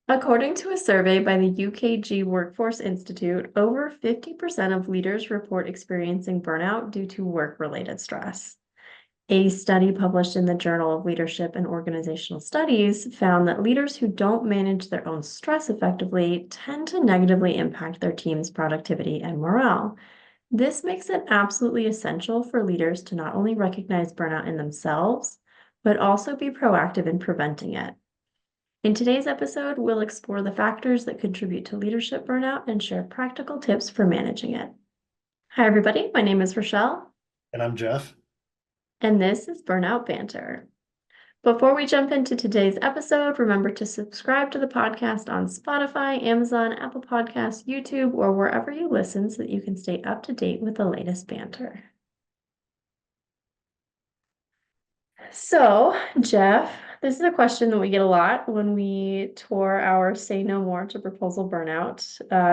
According to a survey by the UKG Workforce Institute, over 50% of leaders report experiencing burnout due to work-related stress. A study published in the Journal of Leadership and Organizational Studies found that leaders who don't manage their own stress effectively tend to negatively impact their team's productivity and morale. This makes it absolutely essential for leaders to not only recognize burnout in themselves, but also be proactive in preventing it. In today's episode, we'll explore the factors that contribute to leadership burnout and share practical tips for managing it. Hi, everybody. My name is Rochelle. And I'm Jeff. And this is Burnout Banter. Before we jump into today's episode, remember to subscribe to the podcast on Spotify, Amazon, Apple Podcasts, YouTube, or wherever you listen so that you can stay up to date with the latest banter. So, Jeff, this is a question that we get a lot when we tour our Say No More to Proposal Burnout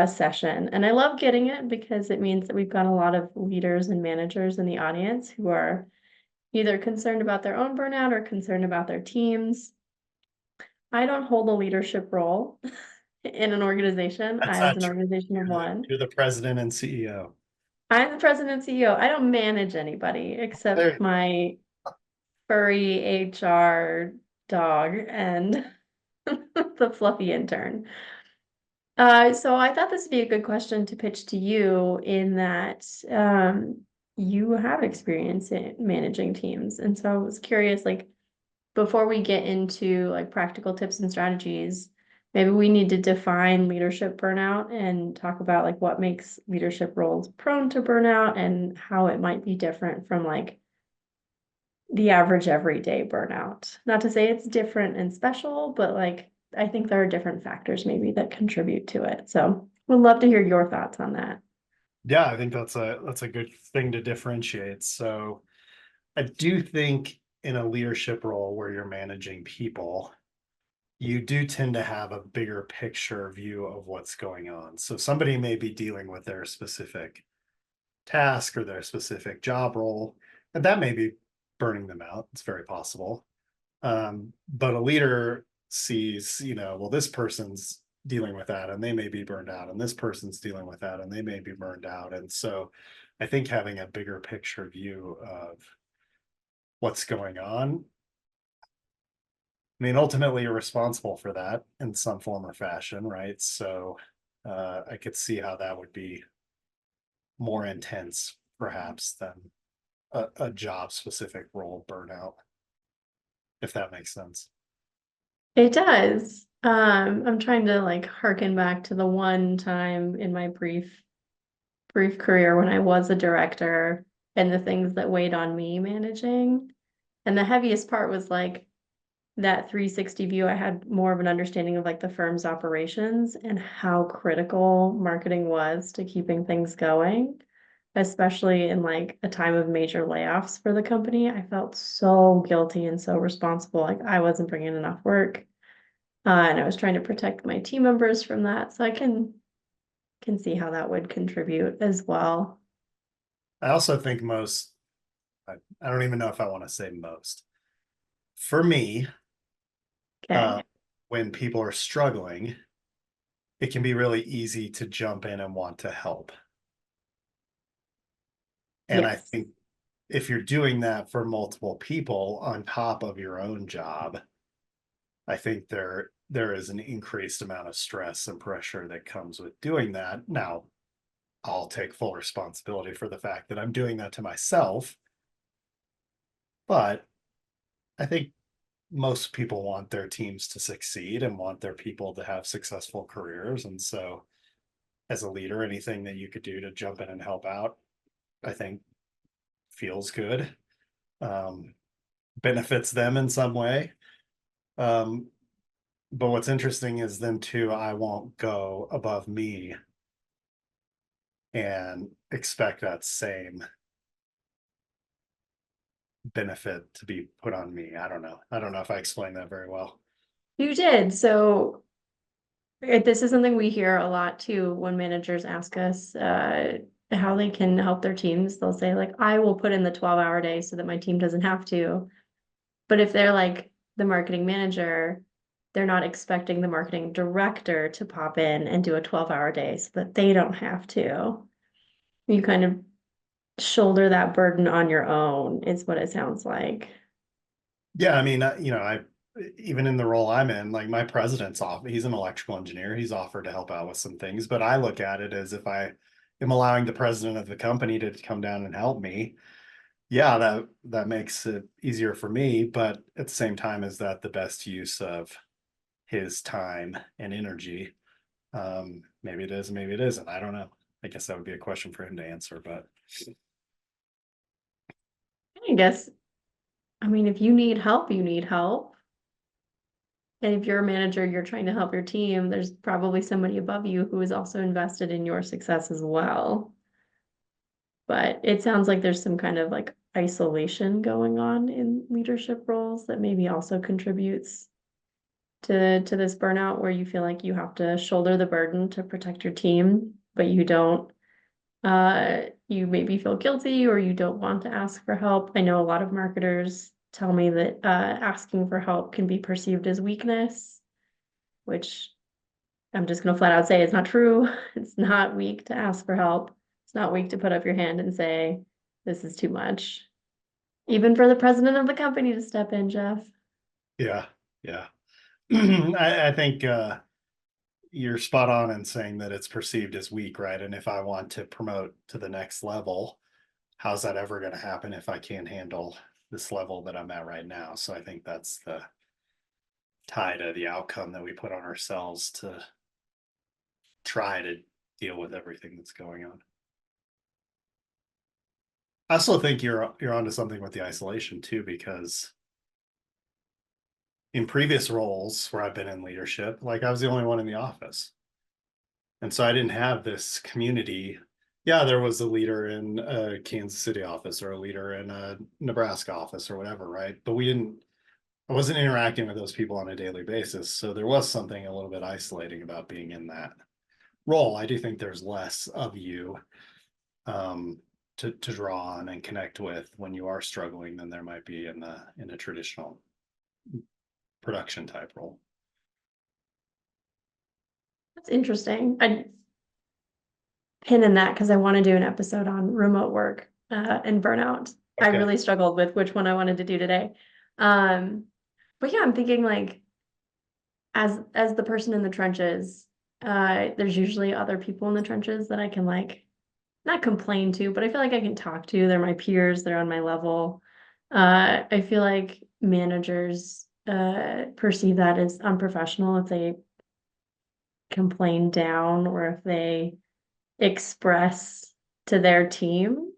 session. And I love getting it because it means that we've got a lot of leaders and managers in the audience who are either concerned about their own burnout or concerned about their teams. I don't hold a leadership role in an organization. That's I was not an true. organization of one. You're the president and CEO. I'm the president and CEO. I don't manage anybody except There, my furry HR dog and the fluffy intern. So I thought this would be a good question to pitch to you in that you have experience in managing teams. And so I was curious, like, before we get into like practical tips and strategies, maybe we need to define leadership burnout and talk about like what makes leadership roles prone to burnout and how it might be different from like the average everyday burnout. Not to say it's different and special, but like I think there are different factors maybe that contribute to it. So we'd love to hear your thoughts on that. yeah, I think that's a good thing to differentiate. So I do think in a leadership role where you're managing people, you do tend to have a bigger picture view of what's going on. So somebody may be dealing with their specific task or their specific job role, and that may be burning them out. It's very possible. But a leader sees, well, this person's dealing with that and they may be burned out, and this person's dealing with that and they may be burned out. And so I think having a bigger picture view of what's going on, I mean, ultimately you're responsible for that in some form or fashion, right? So I could see how that would be more intense, perhaps, than a job specific role burnout, if that makes sense. It does. I'm trying to like harken back to the one time in my brief career when I was a director and the things that weighed on me managing. And the heaviest part was like that 360 view. I had more of an understanding of like the firm's operations and how critical marketing was to keeping things going, especially in like a time of major layoffs for the company. I felt so guilty and so responsible. Like I wasn't bringing enough work. And I was trying to protect my team members from that. So I can see how that would contribute as well. I also think I don't even know if I want to say most. For me, Okay. when people are struggling, it can be really easy to jump in and want to help. And I Yes. think if you're doing that for multiple people on top of your own job, I think there is an increased amount of stress and pressure that comes with doing that. Now, I'll take full responsibility for the fact that I'm doing that to myself, but I think most people want their teams to succeed and want their people to have successful careers. And so, as a leader, anything that you could do to jump in and help out, I think feels good, um, benefits them in some way. Um, but what's interesting is then, too, I won't go above me and expect that same benefit to be put on me. I don't know. I don't know if I explained that very well. You did. So this is something we hear a lot too when managers ask us how they can help their teams. They'll say like, I will put in the 12-hour day so that my team doesn't have to. But if they're like the marketing manager, they're not expecting the marketing director to pop in and do a 12-hour day so that they don't have to. You kind of shoulder that burden on your own, is what it sounds like. Yeah, I mean, I even in the role I'm in, like my president's off, he's an electrical engineer. He's offered to help out with some things, but I look at it as if I am allowing the president of the company to come down and help me. Yeah, that makes it easier for me, but at the same time, is that the best use of his time and energy? Maybe it is, maybe it isn't. I don't know. I guess that would be a question for him to answer, but I guess, I mean, if you need help, you need help. And if you're a manager, you're trying to help your team, there's probably somebody above you who is also invested in your success as well. But it sounds like there's some kind of like isolation going on in leadership roles that maybe also contributes to this burnout where you feel like you have to shoulder the burden to protect your team, but you don't you maybe feel guilty or you don't want to ask for help. I know a lot of marketers tell me that asking for help can be perceived as weakness, which I'm just gonna flat out say it's not true. It's not weak to ask for help. It's not weak to put up your hand and say, this is too much. Even for the president of the company to step in, Jeff. yeah, yeah. I think you're spot on in saying that it's perceived as weak, right? And if I want to promote to the next level, how's that ever going to happen if I can't handle this level that I'm at right now? So I think that's the tie to the outcome that we put on ourselves to try to deal with everything that's going on. I also think you're onto something with the isolation too, because in previous roles where I've been in leadership, like I was the only one in the office. And so I didn't have this community. Yeah, there was a leader in a Kansas City office or a leader in a Nebraska office or whatever, right? But I wasn't interacting with those people on a daily basis. So there was something a little bit isolating about being in that role. I do think there's less of you um, to draw on and connect with when you are struggling than there might be in a traditional production type role. That's interesting. I pin in that because I want to do an episode on remote work and burnout. I Okay. really struggled with which one I wanted to do today. Um, but yeah, I'm thinking like as the person in the trenches, there's usually other people in the trenches that I can like not complain to, but I feel like I can talk to. They're my peers, they're on my level. I feel like managers perceive that as unprofessional if they complain down or if they express to their team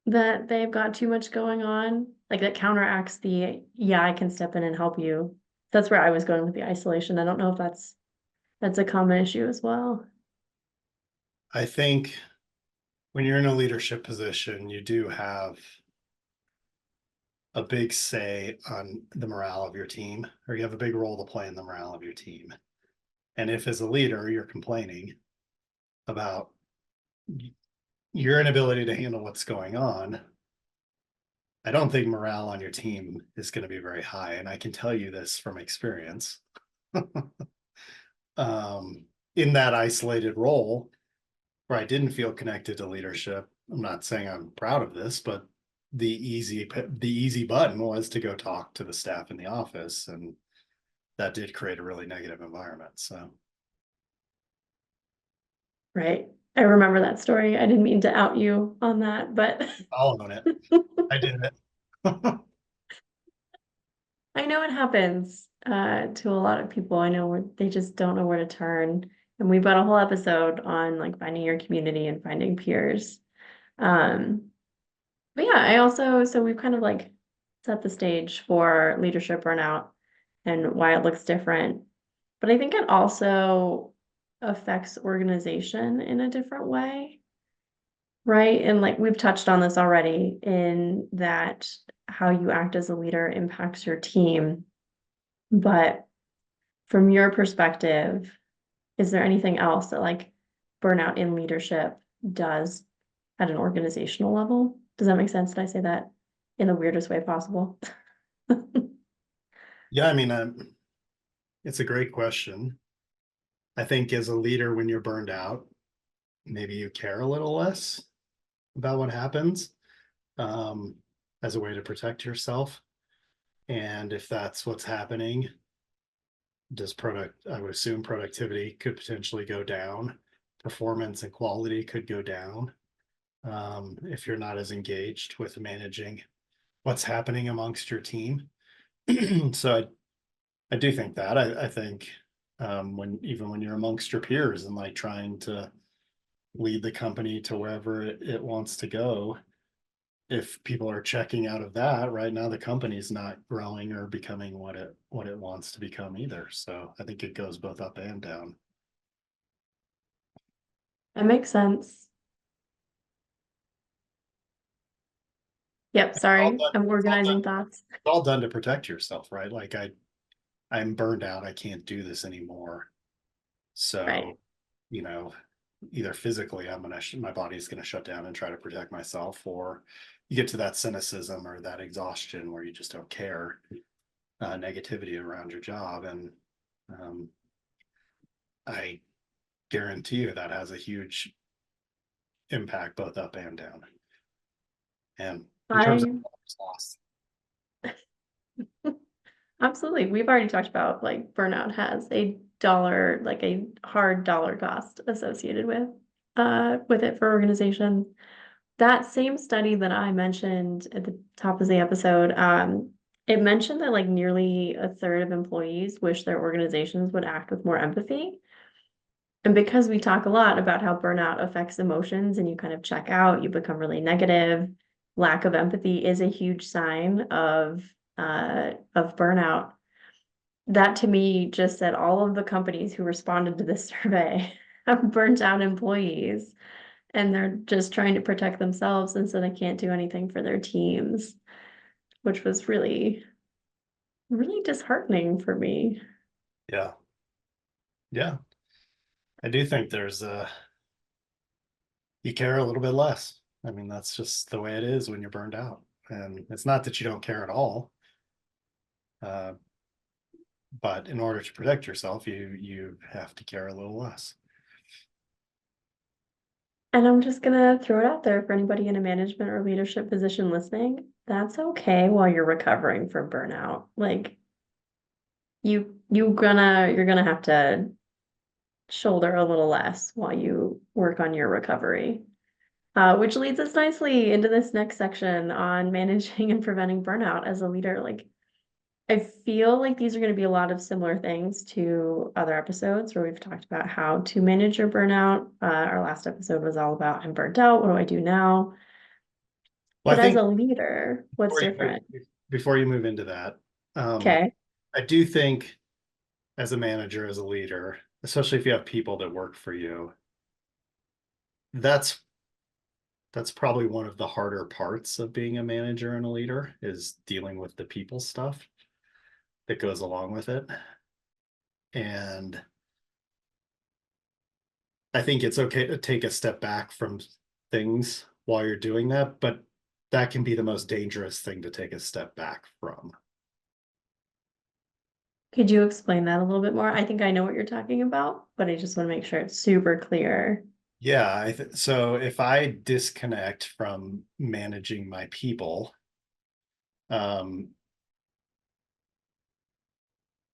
that they've got too much going on. Like that counteracts the, yeah, I can step in and help you. That's where I was going with the isolation. I don't know if that's a common issue as well. I think when you're in a leadership position, you do have a big say on the morale of your team, or you have a big role to play in the morale of your team. And if as a leader, you're complaining about your inability to handle what's going on, I don't think morale on your team is going to be very high. And I can tell you this from experience. In that isolated role where I didn't feel connected to leadership, I'm not saying I'm proud of this, but the easy button was to go talk to the staff in the office, and that did create a really negative environment. So Right. I remember that story. I didn't mean to out you on that, but I'll own it. I did it. I know it happens to a lot of people. I know where they just don't know where to turn. And we've got a whole episode on like finding your community and finding peers. Um, but yeah, I also, so we've kind of like set the stage for leadership burnout and why it looks different. But I think it also affects organization in a different way. Right. And like we've touched on this already in that how you act as a leader impacts your team. But from your perspective, is there anything else that like burnout in leadership does at an organizational level? Does that make sense? Did I say that in the weirdest way possible? Yeah, I mean, it's a great question. I think as a leader, when you're burned out, maybe you care a little less about what happens, um, as a way to protect yourself. And if that's what's happening, I would assume productivity could potentially go down, performance and quality could go down, if you're not as engaged with managing what's happening amongst your team. So I do think that I think, when even when you're amongst your peers and like trying to lead the company to wherever it wants to go, if people are checking out of that right now, the company's not growing or becoming what it wants to become either. So I think it goes both up and down. That makes sense. Yep, All sorry, done, I'm it's all done, organizing thoughts. it's all done to protect yourself, right? Like I'm burned out. I can't do this anymore. Right. So, you know, either physically my body's gonna shut down and try to protect myself, or you get to that cynicism or that exhaustion where you just don't care, negativity around your job. And um, I guarantee you that has a huge impact both up and down. And in terms of I loss, absolutely. We've already talked about like burnout has a dollar, like a hard dollar cost associated with it for organizations. That same study that I mentioned at the top of the episode, it mentioned that like nearly a third of employees wish their organizations would act with more empathy. And because we talk a lot about how burnout affects emotions and you kind of check out, you become really negative, lack of empathy is a huge sign of burnout. That to me just said all of the companies who responded to this survey have burnt out employees and they're just trying to protect themselves and so they can't do anything for their teams, which was really, really disheartening for me. yeah, yeah, I do think you care a little bit less. I mean, that's just the way it is when you're burned out. And it's not that you don't care at all. Uh, but in order to protect yourself, you have to care a little less. And I'm just gonna throw it out there for anybody in a management or leadership position listening. That's okay while you're recovering from burnout. Like you're gonna have to shoulder a little less while you work on your recovery. Which leads us nicely into this next section on managing and preventing burnout as a leader. Like I feel like these are going to be a lot of similar things to other episodes where we've talked about how to manage your burnout. Our last episode was all about I'm burnt out. What do I do now? Well, But I as think a leader, what's before you move, different? before you move into that, um, Okay. I do think as a manager, as a leader, especially if you have people that work for you, that's that's probably one of the harder parts of being a manager and a leader is dealing with the people stuff that goes along with it. And I think it's okay to take a step back from things while you're doing that, but that can be the most dangerous thing to take a step back from. Could you explain that a little bit more? I think I know what you're talking about, but I just want to make sure it's super clear. Yeah, so if I disconnect from managing my people, um,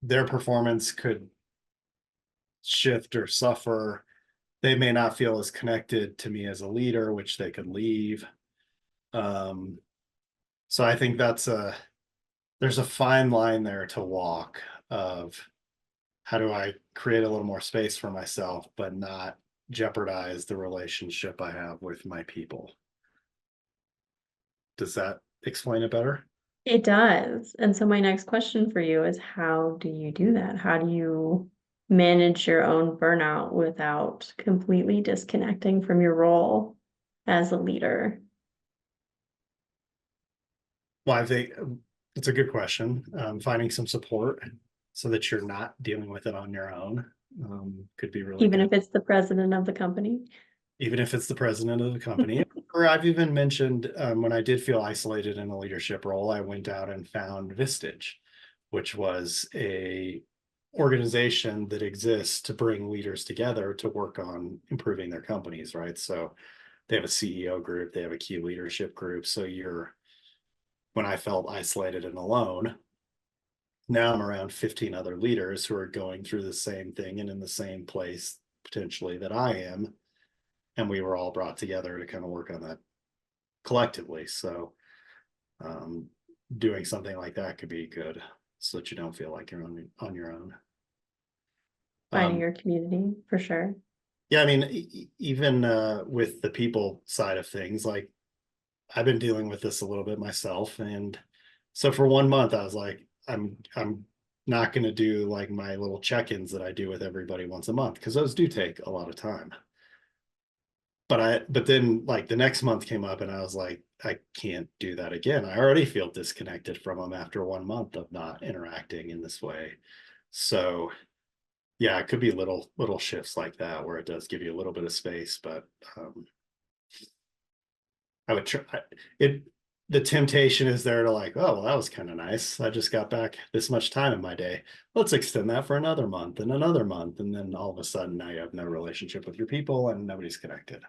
their performance could shift or suffer. They may not feel as connected to me as a leader, which they could leave. Um, so I think there's a fine line there to walk of how do I create a little more space for myself, but not jeopardize the relationship I have with my people. Does that explain it better? It does. And so my next question for you is how do you do that? How do you manage your own burnout without completely disconnecting from your role as a leader? Well, I think it's a good question. Finding some support so that you're not dealing with it on your own, could be really Even good. if it's the president of the company? Even if it's the president of the company. Or I've even mentioned, when I did feel isolated in a leadership role, I went out and found Vistage, which was a organization that exists to bring leaders together to work on improving their companies, right? So they have a CEO group, they have a key leadership group. So when I felt isolated and alone, now I'm around 15 other leaders who are going through the same thing and in the same place potentially that I am. And we were all brought together to kind of work on that collectively. So um, doing something like that could be good so that you don't feel like you're on your own. Finding Um, your community for sure. yeah, I mean, even with the people side of things, like I've been dealing with this a little bit myself. And so for 1 month, I was like, I'm not going to do like my little check-ins that I do with everybody once a month because those do take a lot of time. But then like the next month came up and I was like, I can't do that again. I already feel disconnected from them after 1 month of not interacting in this way. So yeah, it could be little shifts like that where it does give you a little bit of space, but I would try it. The temptation is there to like, oh, well, that was kind of nice. I just got back this much time in my day. Let's extend that for another month and another month. And then all of a sudden now you have no relationship with your people and nobody's connected.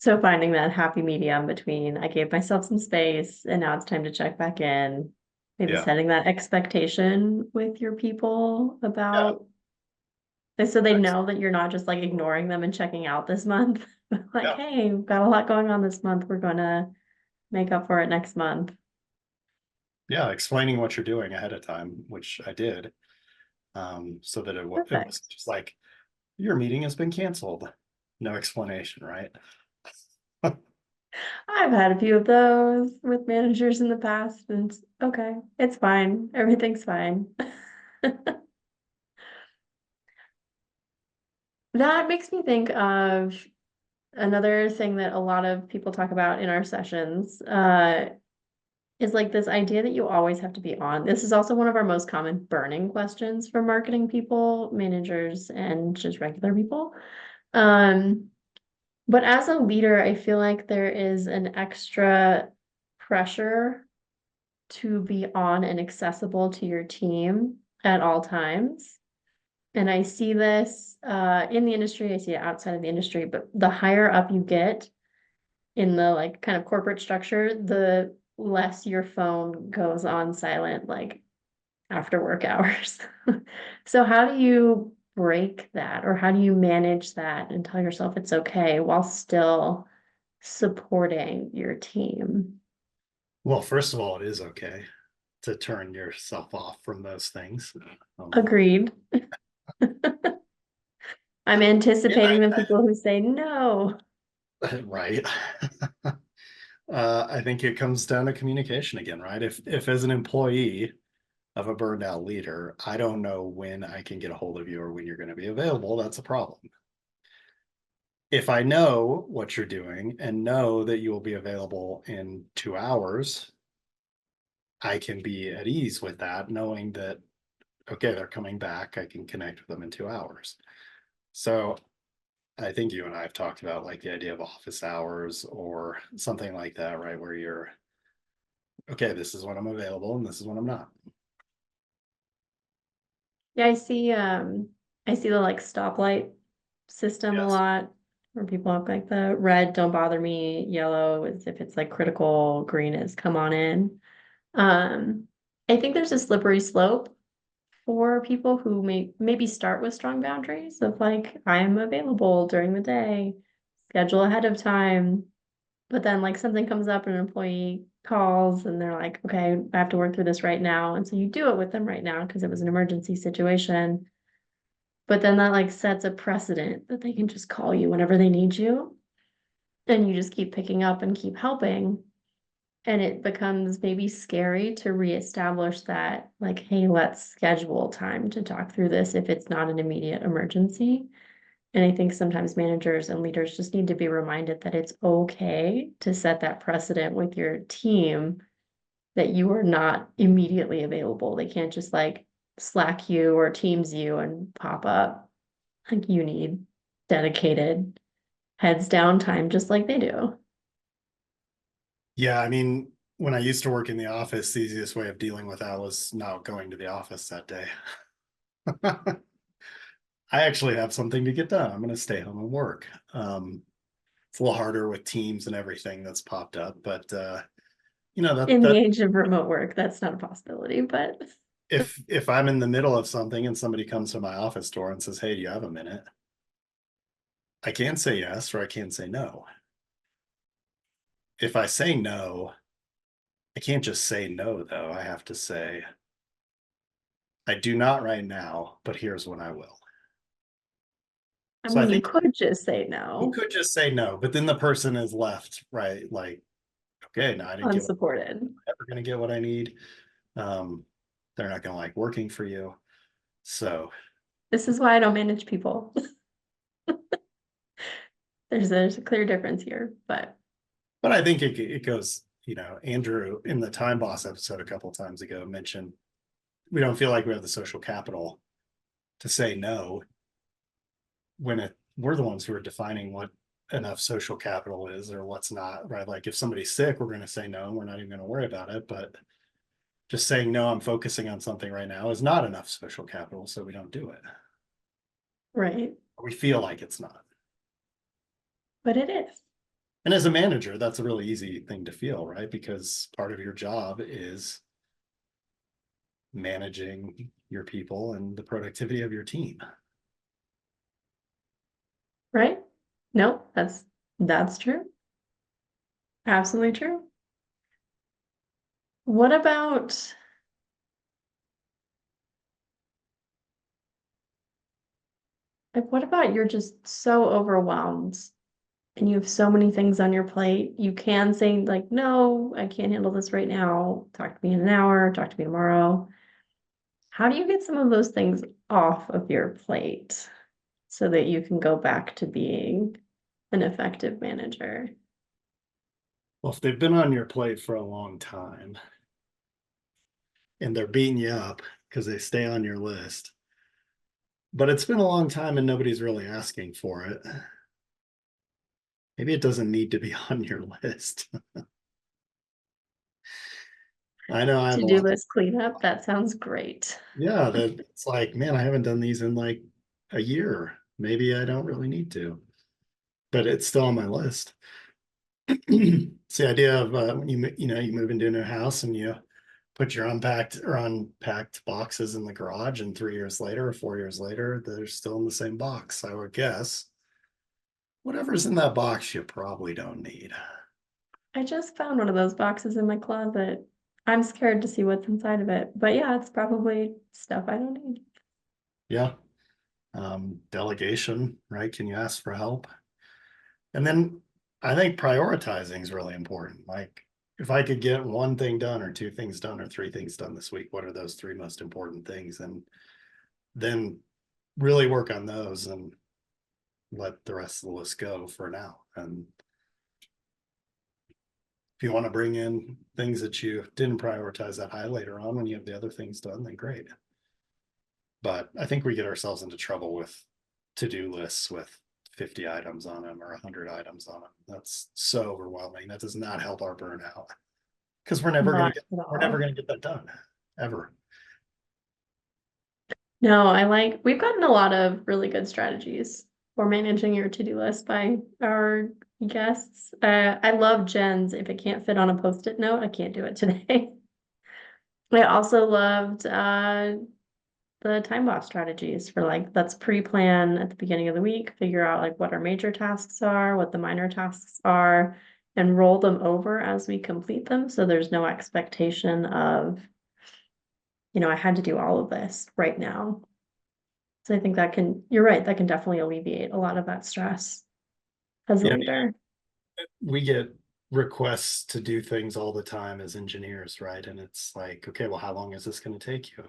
So finding that happy medium between I gave myself some space and now it's time to check back in. Maybe Yeah. setting that expectation with your people Yeah. about, so they know that you're not just like ignoring them and checking out this month. Like, Yeah. hey, we've got a lot going on this month. We're gonna make up for it next month. Yeah. Explaining what you're doing ahead of time, which I did, so that it was Perfect. just like, your meeting has been canceled. No explanation, right? I've had a few of those with managers in the past, and it's okay. It's fine. Everything's fine. That makes me think of another thing that a lot of people talk about in our sessions, is like this idea that you always have to be on. This is also one of our most common burning questions for marketing people, managers, and just regular people. Um, but as a leader, I feel like there is an extra pressure to be on and accessible to your team at all times. And I see this in the industry, I see it outside of the industry, but the higher up you get in the like kind of corporate structure, the less your phone goes on silent like after work hours. So how do you break that, or how do you manage that and tell yourself it's okay while still supporting your team? Well, first of all, it is okay to turn yourself off from those things. Um, Agreed. I'm and anticipating the people who say no. right. I think it comes down to communication again, right? If as an employee of a burned out leader, I don't know when I can get a hold of you or when you're going to be available, that's a problem. If I know what you're doing and know that you will be available in 2 hours, I can be at ease with that, knowing that, okay, they're coming back. I can connect with them in 2 hours. So I think you and I have talked about like the idea of office hours or something like that, right? Where you're, okay, this is when I'm available and this is when I'm not. Yeah, I see the like stoplight system a Yes. lot where people have like the red, don't bother me, yellow is if it's like critical, green is come on in. Um, I think there's a slippery slope for people who maybe start with strong boundaries of like, I'm available during the day, schedule ahead of time. But then like something comes up and an employee calls and they're like, okay, I have to work through this right now. And so you do it with them right now because it was an emergency situation. But then that like sets a precedent that they can just call you whenever they need you. And you just keep picking up and keep helping. And it becomes maybe scary to reestablish that, like, hey, let's schedule time to talk through this if it's not an immediate emergency. And I think sometimes managers and leaders just need to be reminded that it's okay to set that precedent with your team that you are not immediately available. They can't just like Slack you or Teams you and pop up. Like you need dedicated heads down time just like they do. Yeah. I mean, when I used to work in the office, the easiest way of dealing with that was not going to the office that day. I actually have something to get done. I'm going to stay home and work. It's a little harder with Teams and everything that's popped up, but In the that age of remote work, that's not a possibility, but if I'm in the middle of something and somebody comes to my office door and says, "Hey, do you have a minute?" I can say yes or I can say no. If I say no, I can't just say no though. I have to say I do not right now, but here's when I will. I So I mean, you think could just say you no, could just say no, but then the person is left, right? Like, okay, no, I didn't get what unsupported. I'm ever going to get what I need. Um, they're not going to like working for you. So, This is why I don't manage people. There's a clear difference here, but but I think it goes, Andrew in the Time Boss episode a couple of times ago mentioned we don't feel like we have the social capital to say no when we're the ones who are defining what enough social capital is or what's not, right? Like if somebody's sick, we're going to say no, and we're not even going to worry about it. But just saying no, I'm focusing on something right now is not enough social capital, so we don't do it. right. We feel like it's not. But it is. And as a manager, that's a really easy thing to feel, right? Because part of your job is managing your people and the productivity of your team. Right? No, that's true. Absolutely true. What about what about you're just so overwhelmed and you have so many things on your plate? You can say like, no, I can't handle this right now. Talk to me in an hour, talk to me tomorrow. How do you get some of those things off of your plate so that you can go back to being an effective manager? Well, if they've been on your plate for a long time and they're beating you up because they stay on your list, but it's been a long time and nobody's really asking for it, maybe it doesn't need to be on your list. I know I have a To-do lot. list cleanup, that sounds great. Yeah, that it's like, man, I haven't done these in like a year. Maybe I don't really need to, but it's still on my list. It's the idea of when you move into a new house and you put your unpacked boxes in the garage, and 3 years later or 4 years later, they're still in the same box. I would guess whatever's in that box you probably don't need. I just found one of those boxes in my closet. I'm scared to see what's inside of it, but yeah, it's probably stuff I don't need. Yeah. Delegation, right? Can you ask for help? And then I think prioritizing is really important. Like if I could get one thing done or two things done or three things done this week, what are those three most important things? And then really work on those and let the rest of the list go for now. And if you want to bring in things that you didn't prioritize that high later on when you have the other things done, then great. But I think we get ourselves into trouble with to-do lists with 50 items on them or 100 items on them. That's so overwhelming. That does not help our burnout because Not at we're never all. going to get that done ever. No, we've gotten a lot of really good strategies for managing your to-do list by our guests. I love Jen's, if it can't fit on a post-it note, I can't do it today. I also loved the time box strategies for like, let's pre-plan at the beginning of the week, figure out like what our major tasks are, what the minor tasks are, and roll them over as we complete them. So there's no expectation of, I had to do all of this right now. So I think you're right, that can definitely alleviate a lot of that stress as a Yeah, leader. we get requests to do things all the time as engineers, right? And it's like, okay, well, how long is this going to take you?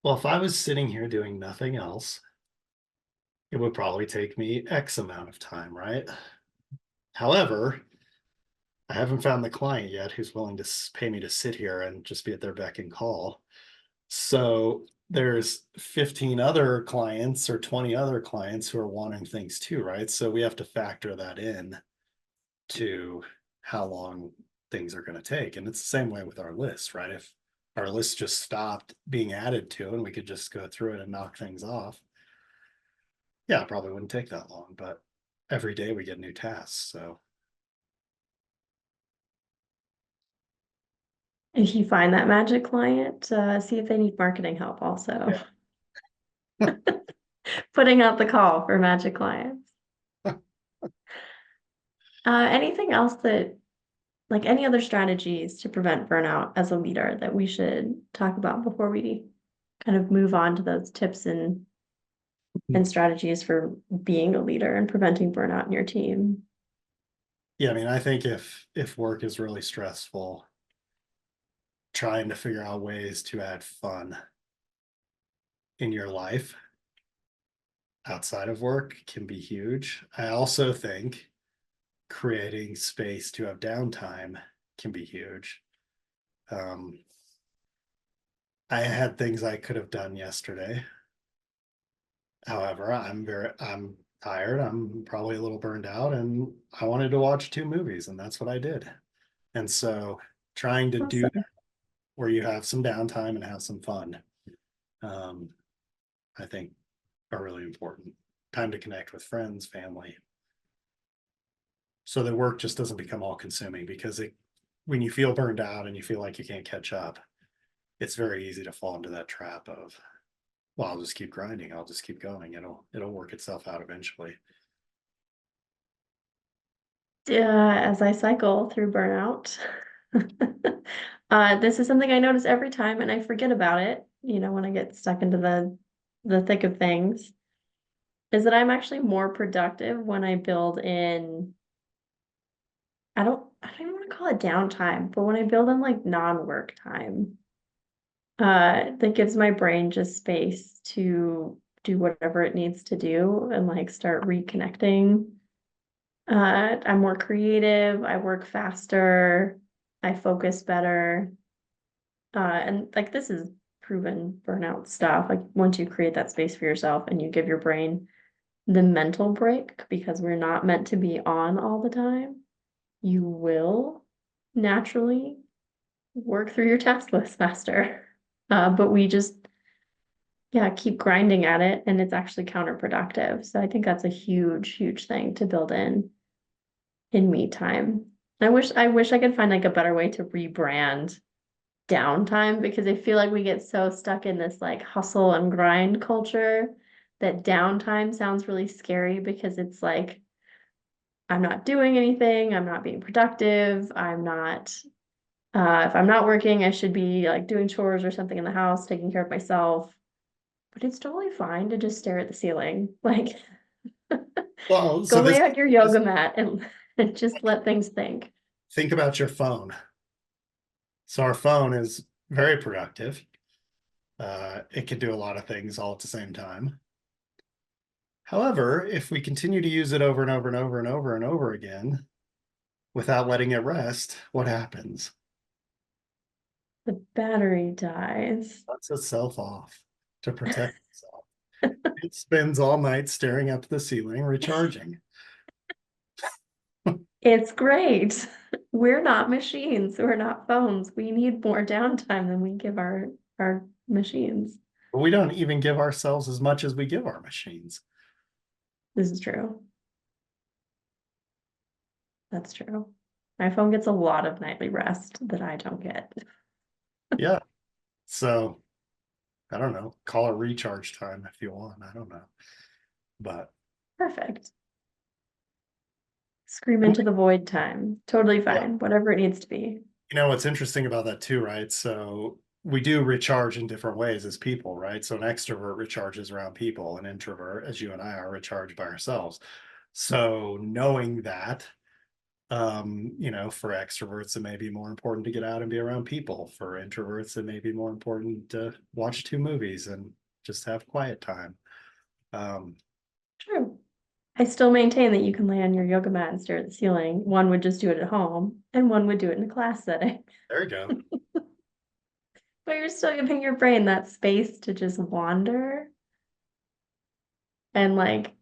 Well, if I was sitting here doing nothing else, it would probably take me X amount of time, right? However, I haven't found the client yet who's willing to pay me to sit here and just be at their beck and call. So there's 15 other clients or 20 other clients who are wanting things too, right? So we have to factor that in to how long things are going to take. And it's the same way with our list, right? our list just stopped being added to and we could just go through it and knock things off, yeah, it probably wouldn't take that long, but every day we get new tasks. So If you find that magic client, see if they need marketing help also. yeah. Putting out the call for magic clients. Anything else that, like any other strategies to prevent burnout as a leader that we should talk about before we kind of move on to those tips and strategies for being a leader and preventing burnout in your team? Yeah, I mean, I think if work is really stressful, trying to figure out ways to add fun in your life outside of work can be huge. I also think creating space to have downtime can be huge. Um, I had things I could have done yesterday. However, I'm tired. I'm probably a little burned out, and I wanted to watch two movies, and that's what I did. And so, trying to do Awesome. that where you have some downtime and have some fun, um, I think, are really important. Time to connect with friends, family, so that work just doesn't become all consuming. Because when you feel burned out and you feel like you can't catch up, it's very easy to fall into that trap of, well, I'll just keep grinding. I'll just keep going. It'll work itself out eventually. As I cycle through burnout, this is something I notice every time and I forget about it, when I get stuck into the thick of things, is that I'm actually more productive when I build in, I don't even want to call it downtime, but when I build in like non-work time, that gives my brain just space to do whatever it needs to do and like start reconnecting. I'm more creative, I work faster, I focus better. And like this is proven burnout stuff. Like once you create that space for yourself and you give your brain the mental break, because we're not meant to be on all the time, you will naturally work through your task list faster. But we just, yeah, keep grinding at it and it's actually counterproductive. So I think that's a huge, huge thing to build in me time. I wish I could find like a better way to rebrand downtime, because I feel like we get so stuck in this like hustle and grind culture that downtime sounds really scary, because it's like I'm not doing anything, I'm not being productive, I'm not if I'm not working, I should be like doing chores or something in the house, taking care of myself. But it's totally fine to just stare at the ceiling. Like Well, go so lay this, out your this yoga mat and just let things think. think about your phone. So our phone is very productive. It can do a lot of things all at the same time. However, if we continue to use it over and over and over and over and over again without letting it rest, what happens? The battery dies. It shuts itself off to protect itself. It spends all night staring up at the ceiling, recharging. It's great. We're not machines. We're not phones. We need more downtime than we give our machines. But we don't even give ourselves as much as we give our machines. This is true. That's true. My phone gets a lot of nightly rest that I don't get. Yeah. So I don't know. Call it recharge time if you want. I don't know. But Perfect. Scream into the void time. Totally yeah, fine. Whatever it needs to be. what's interesting about that too, right? So we do recharge in different ways as people, right? So an extrovert recharges around people, an introvert, as you and I are, recharged by ourselves. So knowing that, for extroverts, it may be more important to get out and be around people. For introverts, it may be more important to watch two movies and just have quiet time. Um, True. I still maintain that you can lay on your yoga mat and stare at the ceiling. One would just do it at home, and one would do it in a class setting. there you go. But you're still giving your brain that space to just wander and like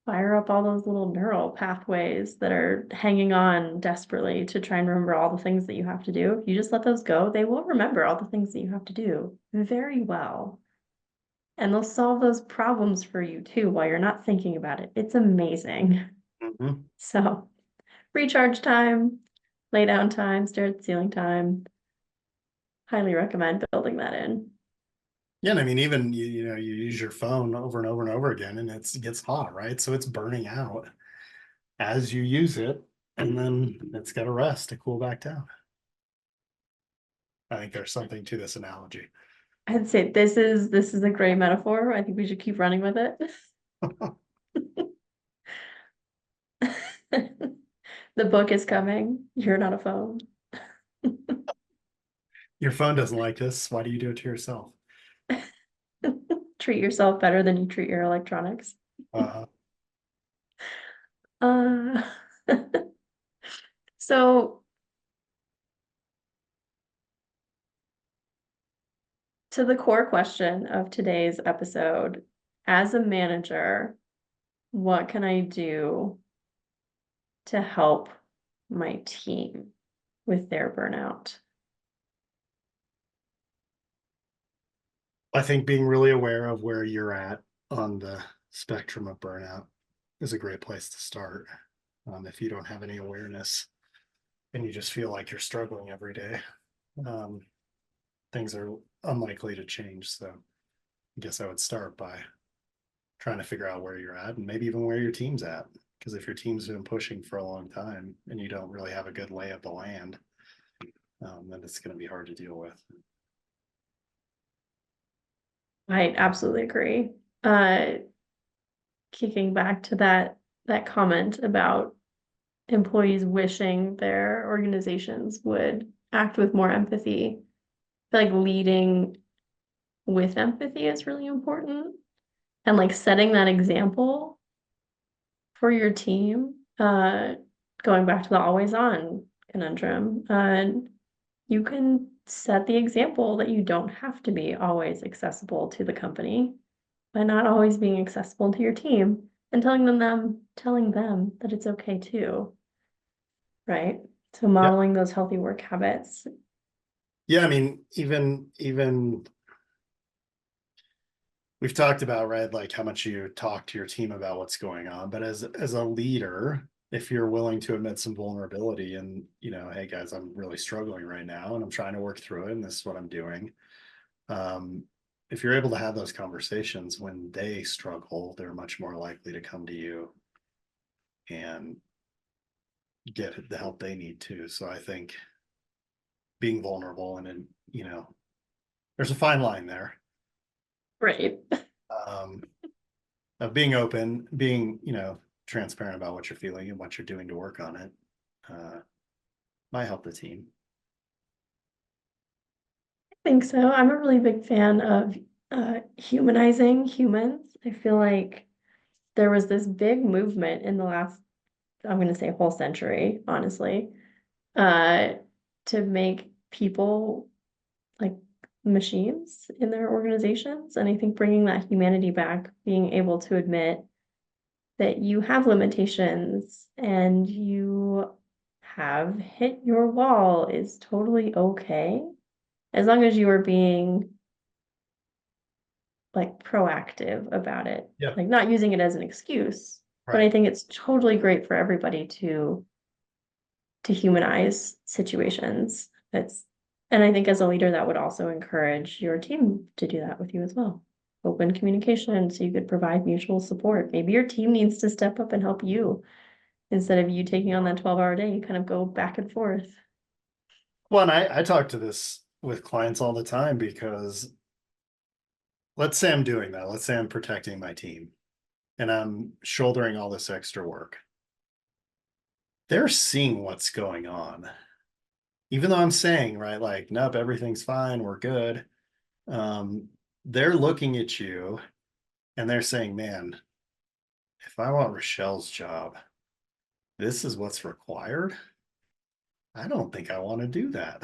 fire up all those little neural pathways that are hanging on desperately to try and remember all the things that you have to do. If you just let those go, they will remember all the things that you have to do very well. And they'll solve those problems for you too while you're not thinking about it. It's amazing. Mhm. So, recharge time, lay down time, stare at the ceiling time. Highly recommend building that in. Yeah, and I mean, even you know, you use your phone over and over and over again, and it gets hot, right? So it's burning out as you use it, and then it's got to rest to cool back down. I think there's something to this analogy. I'd say this is a great metaphor. I think we should keep running with it. The book is coming. You're not a phone. Your phone doesn't like this. Why do you do it to yourself? Treat yourself better than you treat your electronics. Uh, Uh, so to the core question of today's episode, as a manager, what can I do to help my team with their burnout? I think being really aware of where you're at on the spectrum of burnout is a great place to start. If you don't have any awareness and you just feel like you're struggling every day, um, things are unlikely to change. So I guess I would start by trying to figure out where you're at and maybe even where your team's at. Because if your team's been pushing for a long time and you don't really have a good lay of the land, then it's going to be hard to deal with. I absolutely agree. Uh, Kicking back to that comment about employees wishing their organizations would act with more empathy. I feel like leading with empathy is really important and like setting that example for your team. Going back to the always on conundrum, you can set the example that you don't have to be always accessible to the company by not always being accessible to your team and telling them that it's okay too, right? So Yeah. modeling those healthy work habits. Yeah. I mean, even we've talked about, right, like how much you talk to your team about what's going on, but as a leader, if you're willing to admit some vulnerability and, you know, hey guys, I'm really struggling right now and I'm trying to work through it and this is what I'm doing. Um, if you're able to have those conversations when they struggle, they're much more likely to come to you and get the help they need too. So I think being vulnerable and you know, there's a fine line there. Right. Um, of being open, being, you know, transparent about what you're feeling and what you're doing to work on it, uh, might help the team. I think so. I'm a really big fan of humanizing humans. I feel like there was this big movement in the last, I'm going to say whole century, honestly, uh, to make people like machines in their organizations. And I think bringing that humanity back, being able to admit that you have limitations and you have hit your wall is totally okay. As long as you are being like proactive about it, Yeah. like not using it as an excuse. But I Right. think it's totally great for everybody to humanize situations. That's and I think as a leader that would also encourage your team to do that with you as well. Open communication so you could provide mutual support. Maybe your team needs to step up and help you instead of you taking on that 12-hour day, you kind of go back and forth. Well, and I talk to this with clients all the time because let's say I'm doing that. Let's say I'm protecting my team and I'm shouldering all this extra work. They're seeing what's going on. Even though I'm saying, right, like, nope, everything's fine, we're good. Um, they're looking at you and they're saying, man, if I want Rochelle's job, this is what's required. I don't think I want to do that.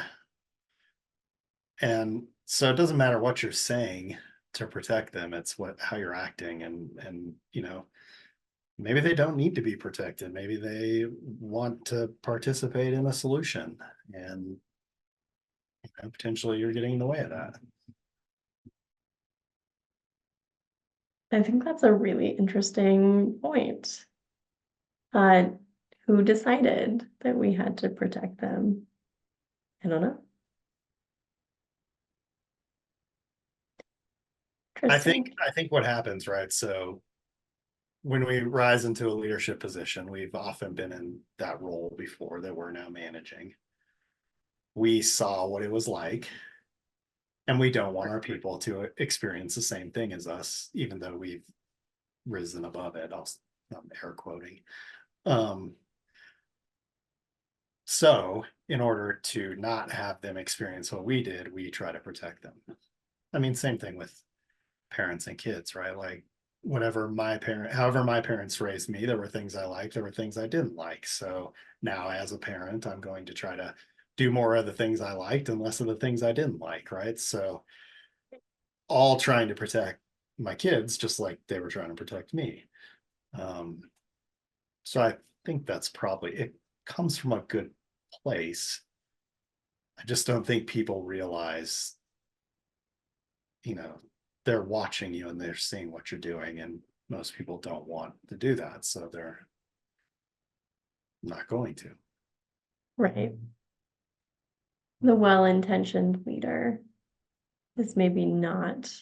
And so it doesn't matter what you're saying to protect them. It's what how you're acting and you know, maybe they don't need to be protected. Maybe they want to participate in a solution, and potentially you're getting in the way of that. I think that's a really interesting point. Uh, who decided that we had to protect them? I don't know. Interesting. I think what happens, right? So when we rise into a leadership position, we've often been in that role before that we're now managing. We saw what it was like, and we don't want our people to experience the same thing as us, even though we've risen above it. I'm air quoting. Um, so in order to not have them experience what we did, we try to protect them. I mean, same thing with parents and kids, right? Like however my parents raised me, there were things I liked, there were things I didn't like. So now as a parent, I'm going to try to do more of the things I liked and less of the things I didn't like, right? So all trying to protect my kids, just like they were trying to protect me. Um, so I think that's probably it comes from a good place. I just don't think people realize, you know, they're watching you and they're seeing what you're doing, and most people don't want to do that, so they're not going to. Right. The well-intentioned leader is maybe not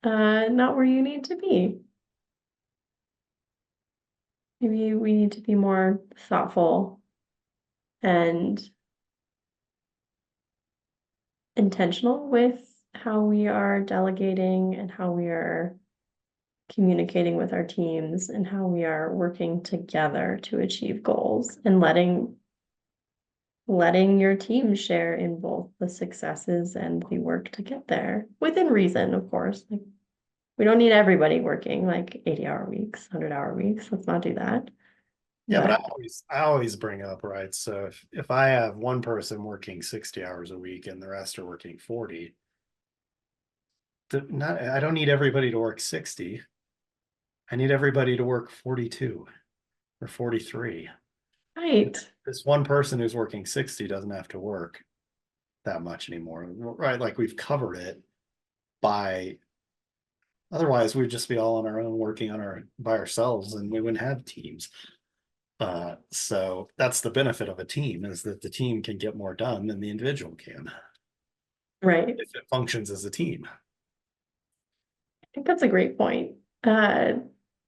where you need to be. Maybe we need to be more thoughtful and intentional with how we are delegating and how we are communicating with our teams and how we are working together to achieve goals, and letting your team share in both the successes and the work to get there within reason, of course. Like, we don't need everybody working like 80-hour weeks, 100-hour weeks. Let's not do that. Yeah, but But I always bring up, right? So if I have one person working 60 hours a week and the rest are working 40, I don't need everybody to work 60. I need everybody to work 42 or 43. right, This one person who's working 60 doesn't have to work that much anymore, right? Like we've covered it by otherwise we'd just be all on our own working on our by ourselves, and we wouldn't have teams. So that's the benefit of a team, is that the team can get more done than the individual can right. if it functions as a team. I think that's a great point. Uh,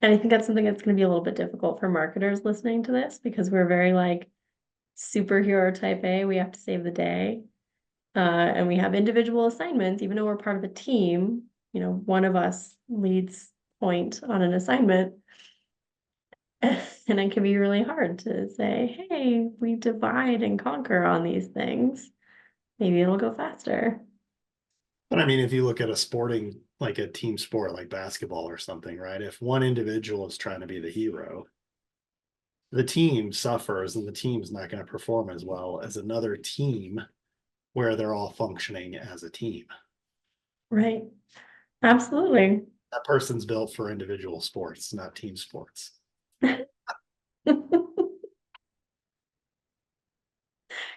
and I think that's something that's going to be a little bit difficult for marketers listening to this, because we're very like superhero type A. We have to save the day. And we have individual assignments, even though we're part of a team, one of us leads point on an assignment. And it can be really hard to say, hey, we divide and conquer on these things. Maybe it'll go faster. But I mean, if you look at a sporting, like a team sport like basketball or something, right? If one individual is trying to be the hero, the team suffers and the team's not going to perform as well as another team where they're all functioning as a team. Right. Absolutely. That person's built for individual sports, not team sports.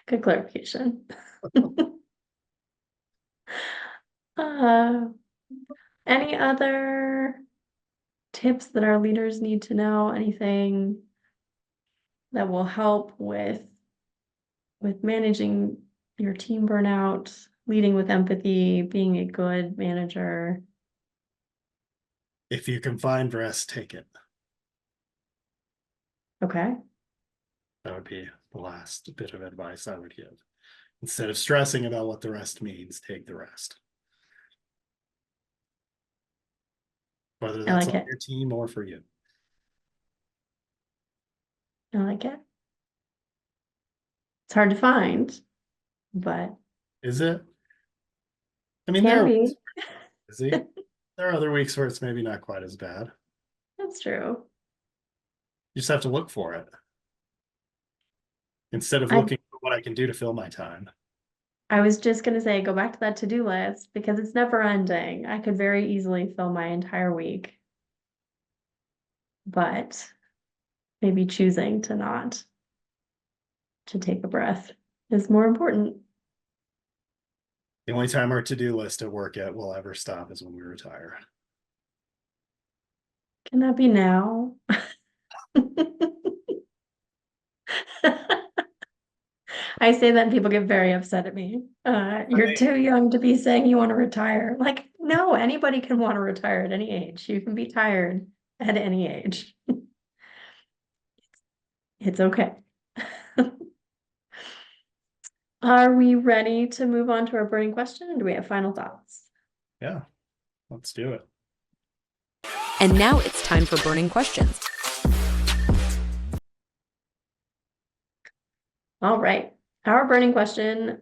Good clarification. Uh, any other tips that our leaders need to know? Anything that will help with managing your team burnout, leading with empathy, being a good manager? If you can find rest, take it. Okay. That would be the last bit of advice I would give. Instead of stressing about what the rest means, take the rest. Whether I that's like on it. your team or for you. I like it. It's hard to find, but Is it? I mean, there can are weeks be. where it's busy. There are other weeks where it's maybe not quite as bad. That's true. You just have to look for it instead of I looking for what I can do to fill my time. I was just gonna say, go back to that to-do list because it's never ending. I could very easily fill my entire week, but maybe choosing to take a breath is more important. The only time our to-do list at work yet will ever stop is when we retire. Can that be now? I say that and people get very upset at me. You're too young to be saying you want to retire. Like, no, anybody can want to retire at any age. You can be tired at any age. It's okay. Are we ready to move on to our burning question? And do we have final thoughts? Yeah, let's do it. And now it's time for burning questions. All right. Our burning question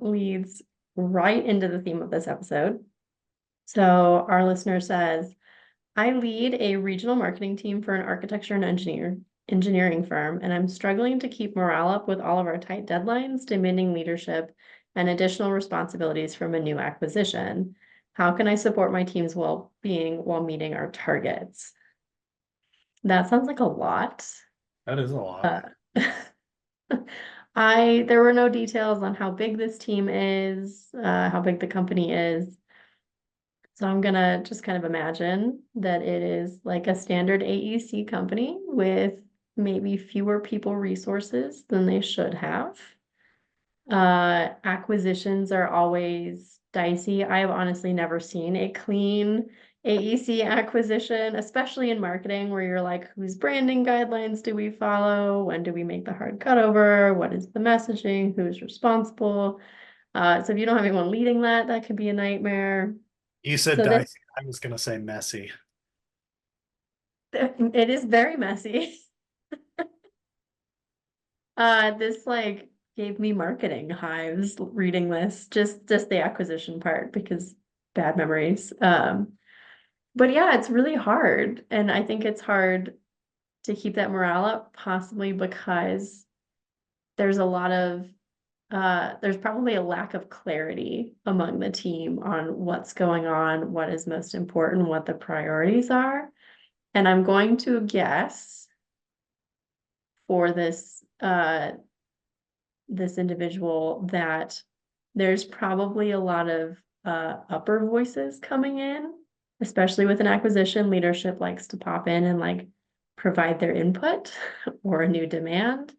leads right into the theme of this episode. So our listener says, I lead a regional marketing team for an architecture and engineering firm, and I'm struggling to keep morale up with all of our tight deadlines, demanding leadership, and additional responsibilities from a new acquisition. How can I support my team's well-being while meeting our targets? That sounds like a lot. That is a lot. There were no details on how big this team is, how big the company is. So I'm gonna just kind of imagine that it is like a standard AEC company with maybe fewer people resources than they should have. Acquisitions are always dicey. I have honestly never seen a clean AEC acquisition, especially in marketing, where you're like, whose branding guidelines do we follow? When do we make the hard cutover? What is the messaging? Who's responsible? So if you don't have anyone leading that, that could be a nightmare. You said So this, dicey. I was going to say messy. it is very messy. This like gave me marketing hives reading this, just the acquisition part because bad memories. But yeah, it's really hard. And I think it's hard to keep that morale up, possibly because there's a lot of there's probably a lack of clarity among the team on what's going on, what is most important, what the priorities are. And I'm going to guess for this individual that there's probably a lot of upper voices coming in, especially with an acquisition. Leadership likes to pop in and like provide their input or a new demand.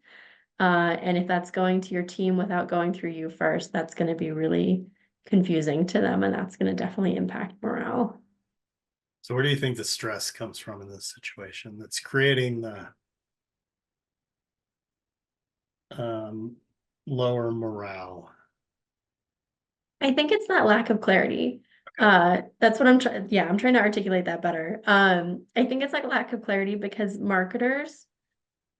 And if that's going to your team without going through you first, that's going to be really confusing to them, and that's going to definitely impact morale. So where do you think the stress comes from in this situation that's creating the lower morale? I think it's that lack of clarity. That's what I'm trying. Yeah, I'm trying to articulate that better. I think it's like lack of clarity because marketers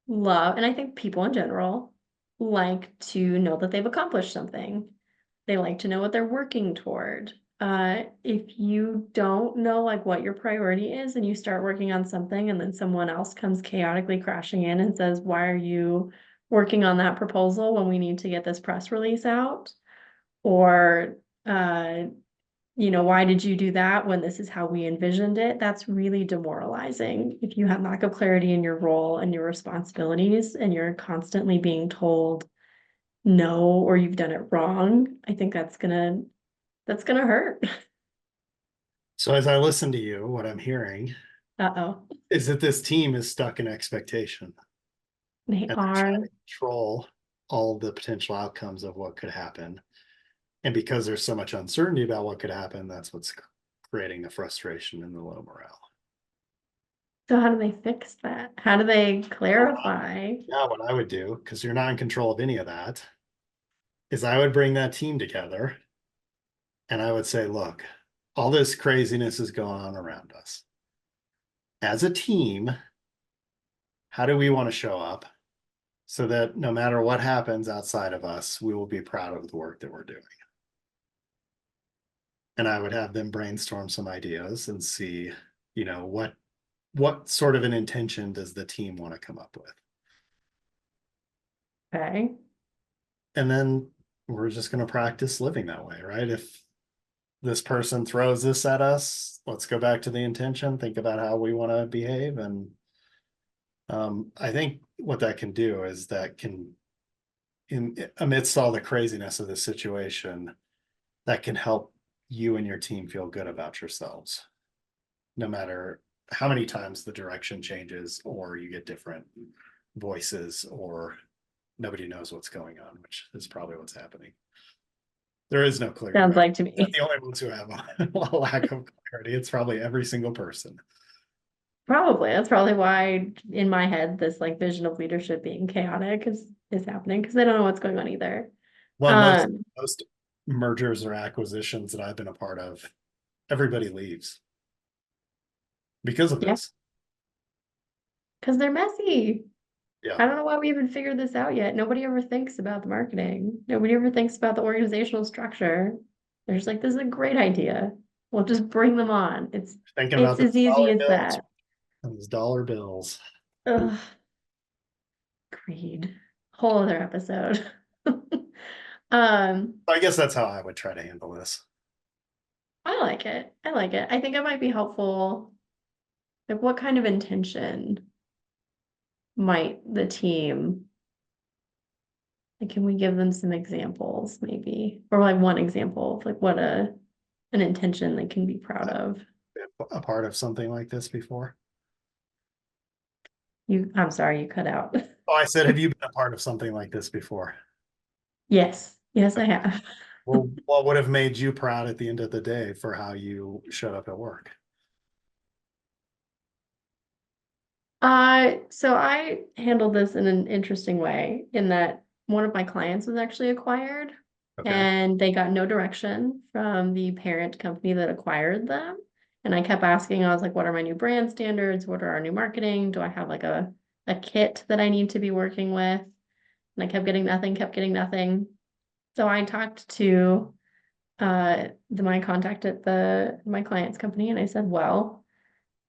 love, and I think people in general like to know that they've accomplished something. They like to know what they're working toward. If you don't know like what your priority is and you start working on something and then someone else comes chaotically crashing in and says, why are you working on that proposal when we need to get this press release out? Or, why did you do that when this is how we envisioned it? That's really demoralizing. If you have lack of clarity in your role and your responsibilities and you're constantly being told no or you've done it wrong, I think that's gonna hurt. So as I listen to you, what I'm hearing Uh-oh, is that this team is stuck in expectation they and they're trying are. to control all the potential outcomes of what could happen. And because there's so much uncertainty about what could happen, that's what's creating the frustration and the low morale. So how do they fix that? How do they clarify? Yeah, what I would do, because you're not in control of any of that, is I would bring that team together and I would say, look, all this craziness is going on around us. As a team, how do we want to show up so that no matter what happens outside of us, we will be proud of the work that we're doing? And I would have them brainstorm some ideas and see, what sort of an intention does the team want to come up with? Okay. And then we're just going to practice living that way, right? If this person throws this at us, let's go back to the intention, think about how we want to behave, and I think what that can do is that can, amidst all the craziness of this situation, that can help you and your team feel good about yourselves, no matter how many times the direction changes or you get different voices or nobody knows what's going on, which is probably what's happening. There is no clear Sounds direction. like to Not me. the only ones who have a lack of clarity. It's probably every single person. Probably. That's probably why in my head this like vision of leadership being chaotic is happening because they don't know what's going on either. Well, Um, most mergers or acquisitions that I've been a part of, everybody leaves because of yeah, this. because they're messy. Yeah. I don't know why we even figured this out yet. Nobody ever thinks about the marketing. Nobody ever thinks about the organizational structure. They're just like, this is a great idea. We'll just bring them on. Thinking about It's those as easy dollar as bills. that. Those dollar bills. Ugh, greed. Whole other episode. I guess that's how I would try to handle this. I like it. I like it. I think it might be helpful. Like, what kind of intention might the team, like, can we give them some examples maybe? Or like one example of like what an intention they can be proud of. A part of something like this before. I'm sorry, you cut out. Oh, I said, have you been a part of something like this before? Yes, yes, I have. Well, what would have made you proud at the end of the day for how you showed up at work? So I handled this in an interesting way in that one of my clients was actually acquired Okay. and they got no direction from the parent company that acquired them. And I kept asking, I was like, what are my new brand standards? What are our new marketing? Do I have like a kit that I need to be working with? And I kept getting nothing, kept getting nothing. So I talked to my contact at my client's company and I said, well,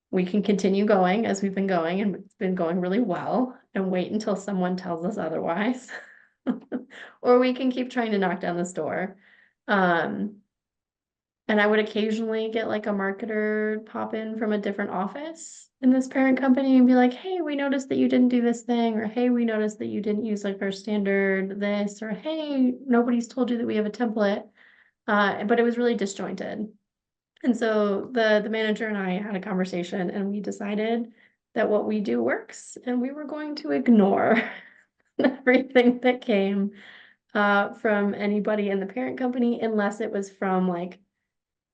we can continue going as we've been going and it's been going really well and wait until someone tells us otherwise. Or we can keep trying to knock down this door. Um, and I would occasionally get like a marketer pop in from a different office in this parent company and be like, hey, we noticed that you didn't do this thing, or hey, we noticed that you didn't use like our standard this, or hey, nobody's told you that we have a template. But it was really disjointed. And so the manager and I had a conversation and we decided that what we do works and we were going to ignore everything that came from anybody in the parent company unless it was from like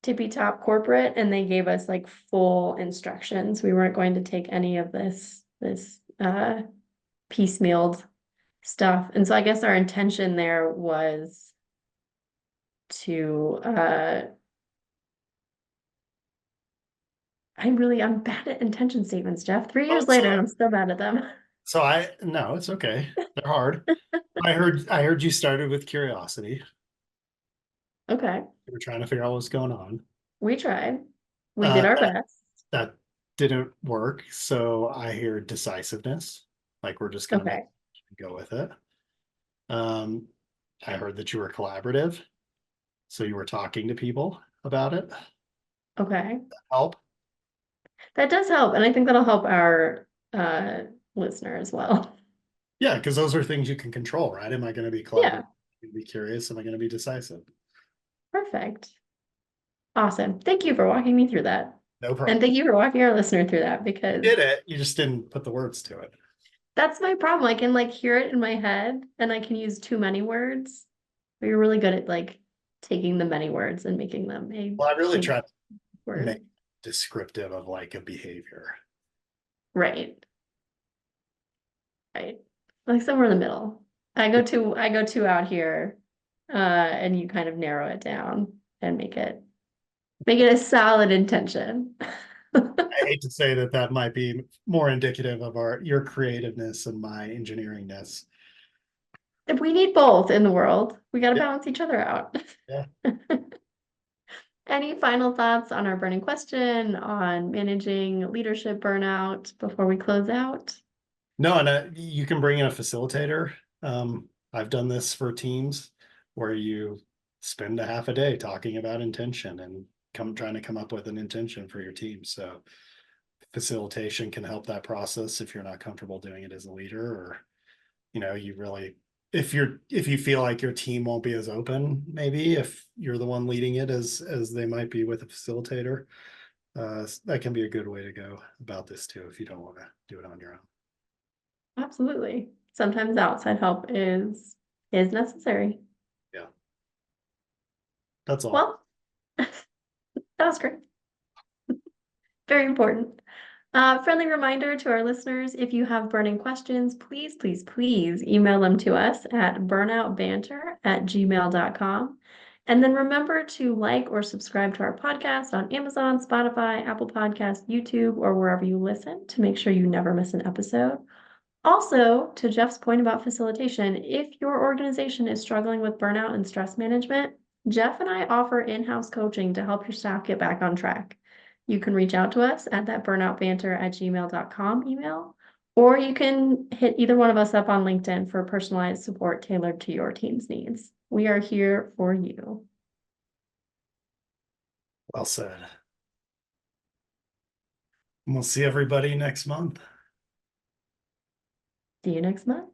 tippy top corporate and they gave us like full instructions. We weren't going to take any of this piecemealed stuff. And so I guess our intention there was to I'm bad at intention statements, Jeff. 3 years So, later, I'm still bad at them. no, it's okay. They're hard. I heard you started with curiosity. Okay, You were trying to figure out what's going on. we tried. We Uh, did our that, best. that didn't work. So I hear decisiveness. Like we're just gonna make Okay, go with it. Um, I heard that you were collaborative. So you were talking to people about it. okay. Help. That does help, and I think that'll help our listener as well. Yeah, because those are things you can control, right? Am I going to be collaborative? Yeah, Am I gonna be curious? Am I going to be decisive? perfect. Awesome. Thank you for walking me through that. No And problem. thank you for walking our listener through that You because did it. You just didn't put the words to it. that's my problem. I can like hear it in my head and I can use too many words. But you're really good at like taking the many words and making them a Well, I really single tried to word. make descriptive of like a behavior. Right. Right. Like somewhere in the middle. I go two out here, and you kind of narrow it down and make it a solid intention. I hate to say that that might be more indicative of your creativeness and my engineeringness. We need both in the world. We got to Yeah, balance each other out. yeah. Any final thoughts on our burning question on managing leadership burnout before we close out? No, and you can bring in a facilitator. I've done this for teams where you spend a half a day talking about intention and trying to come up with an intention for your team. So facilitation can help that process if you're not comfortable doing it as a leader, or, you really, if you feel like your team won't be as open, maybe if you're the one leading it as they might be with a facilitator, that can be a good way to go about this too, if you don't want to do it on your own. Absolutely. Sometimes outside help is necessary. Yeah. That's all. Well, that was great. Very important. Friendly reminder to our listeners, if you have burning questions, please, please, please email them to us at burnoutbanter@gmail.com. And then remember to like or subscribe to our podcast on Amazon, Spotify, Apple Podcasts, YouTube, or wherever you listen to make sure you never miss an episode. Also, to Jeff's point about facilitation, if your organization is struggling with burnout and stress management, Jeff and I offer in-house coaching to help your staff get back on track. You can reach out to us at that burnoutbanter@gmail.com email, or you can hit either one of us up on LinkedIn for personalized support tailored to your team's needs. We are here for you. Well said. And we'll see everybody next month. See you next month.